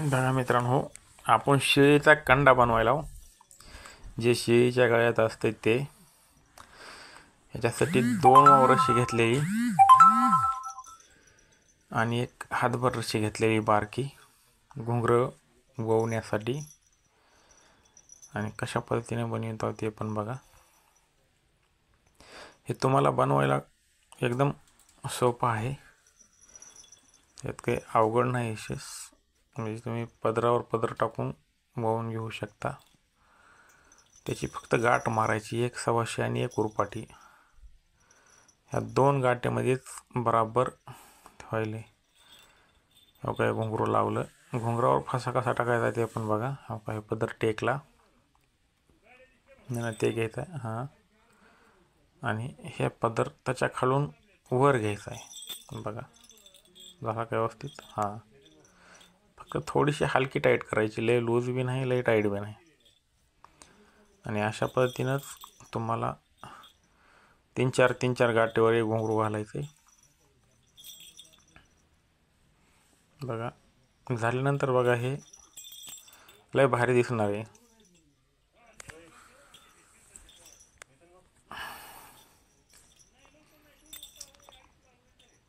बघा मित्रांनो, आपण शेळीचा कंडा बनवायला जे शेळीच्या गळ्यात असते ते ह्याच्यासाठी 2 रस्सी घेतलेली आणि एक हातभर रस्सी घेतलेली बारकी घुंगरं ववण्यासाठी. आणि कशा पद्धतीने बनवतो ते पण बघा. हे तुम्हाला बनवायला एकदम सोपं आहे, यात काही अवघड नाही. विशेष म्हणजे तुम्ही पदरावर पदर टाकून वळून घेऊ शकता. त्याची फक्त गाठ मारायची, एक सव्वाशे आणि एक उरपाटी. ह्या 2 गाठ्यामध्येच बराबर ठेवायले. हो काय घुंगरू लावलं, घुंगरावर फसा कसा टाकायचा ते पण बघा. हो काय पदर टेकला नाही ते घ्यायचं आहे हां, आणि हे पदर त्याच्या खालून वर घ्यायचं आहे बघा. जसा काय व्यवस्थित हां, फक्त थोडीशी हलकी टाईट करायची, लय लूज बी नाही लय टाईट बी नाही. आणि अशा पद्धतीनंच तुम्हाला 3-4 गाठीवर एक घुंगरू घालायचं बघा. झाल्यानंतर बघा हे लय भारी दिसणार आहे.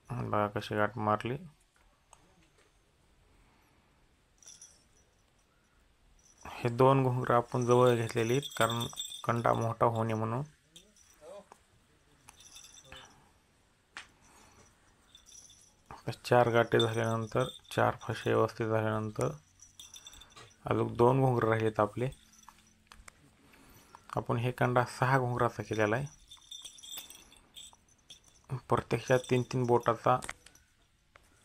बघा कशी गाठ मारली. हे 2 घुंगरं आपण जवळ घेतलेली कारण कंडा मोठा होणे म्हणून. चार गाठी झाल्यानंतर 4 फसे व्यवस्थित झाल्यानंतर अजून 2 घुंगरं राहिलेत आपले. आपण हे कंडा 6 घुंगराचा केलेला आहे. प्रत्यक्षात 3-3 बोटाचा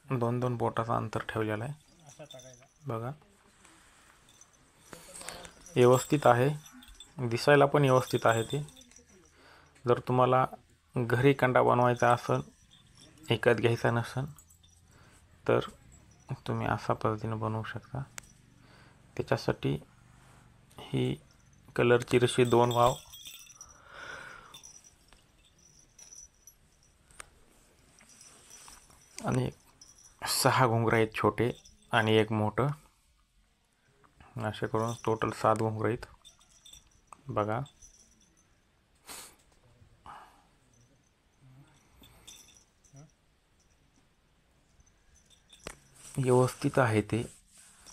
2-2 बोटाचा अंतर ठेवलेला आहे बघा. व्यवस्थित आहे, दिसायला पण व्यवस्थित आहे ते. जर तुम्हाला घरी कंडा बनवायचा असेल, एकच घ्यायचा नसेल, तर तुम्ही अशा पद्धतीने बनवू शकता. त्याच्यासाठी ही कलरची रशी 2 वाव आणि 6 घुंगरं आहेत छोटे आणि एक मोठं. असे करून टोटल 7 घुंगरं आहेत बघा. व्यवस्थित आहे ते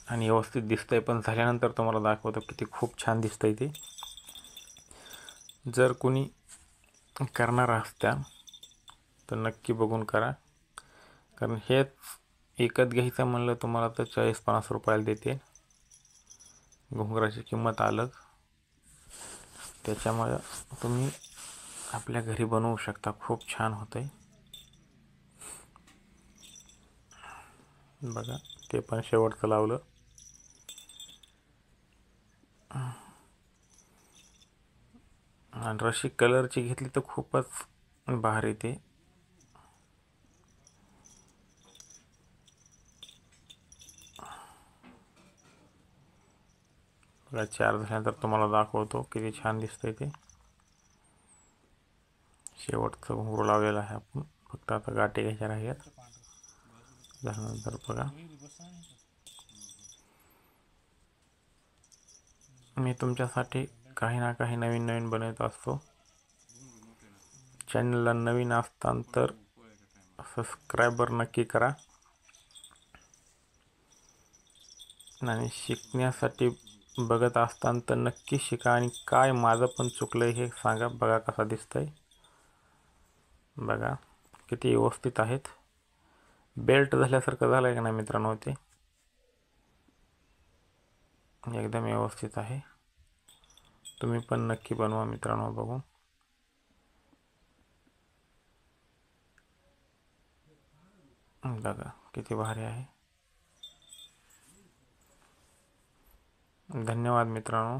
आणि व्यवस्थित दिसतंय पण. झाल्यानंतर तुम्हाला दाखवतो किती खूप छान दिसतंय ते. जर कोणी करणार असत्या तर नक्की बघून करा, कारण हेच एकच घ्यायचं म्हणलं तुम्हाला तर 40-50 रुपयाला देते. घुंगराची किंमत अलग, त्याच्यामुळे तुम्ही आपल्या घरी बनवू शकता. खूप छान होतंय बघा. ते पण शेवटचं लावलं. आणि रशी कलरची घेतली तर खूपच भारी ते. बघा 4 झाल्यानंतर तुम्हाला दाखवतो किती छान दिसतंय ते. शेवटचं घुंगरू लावलेलं आहे आपण, फक्त आता गाठी घ्यायच्या राहिल्यात. त्यानंतर बघा, मी तुमच्यासाठी काही ना काही नवीन नवीन बनवत असतो. चॅनलला नवीन असताना तर सबस्क्रायबर नक्की करा. आणि शिकण्यासाठी बघत असताना तर नक्की शिका. आणि काय माझं पण चुकलं हे सांगा. बघा कसा दिसतंय बघा, किती व्यवस्थित आहेत. बेल्ट झाल्यासारखं झालं आहे का नाही मित्रांनो, ते एकदम व्यवस्थित आहे. तुम्ही पण नक्की बनवा मित्रांनो बघून. बघा किती भारी आहे. धन्यवाद मित्रांनो.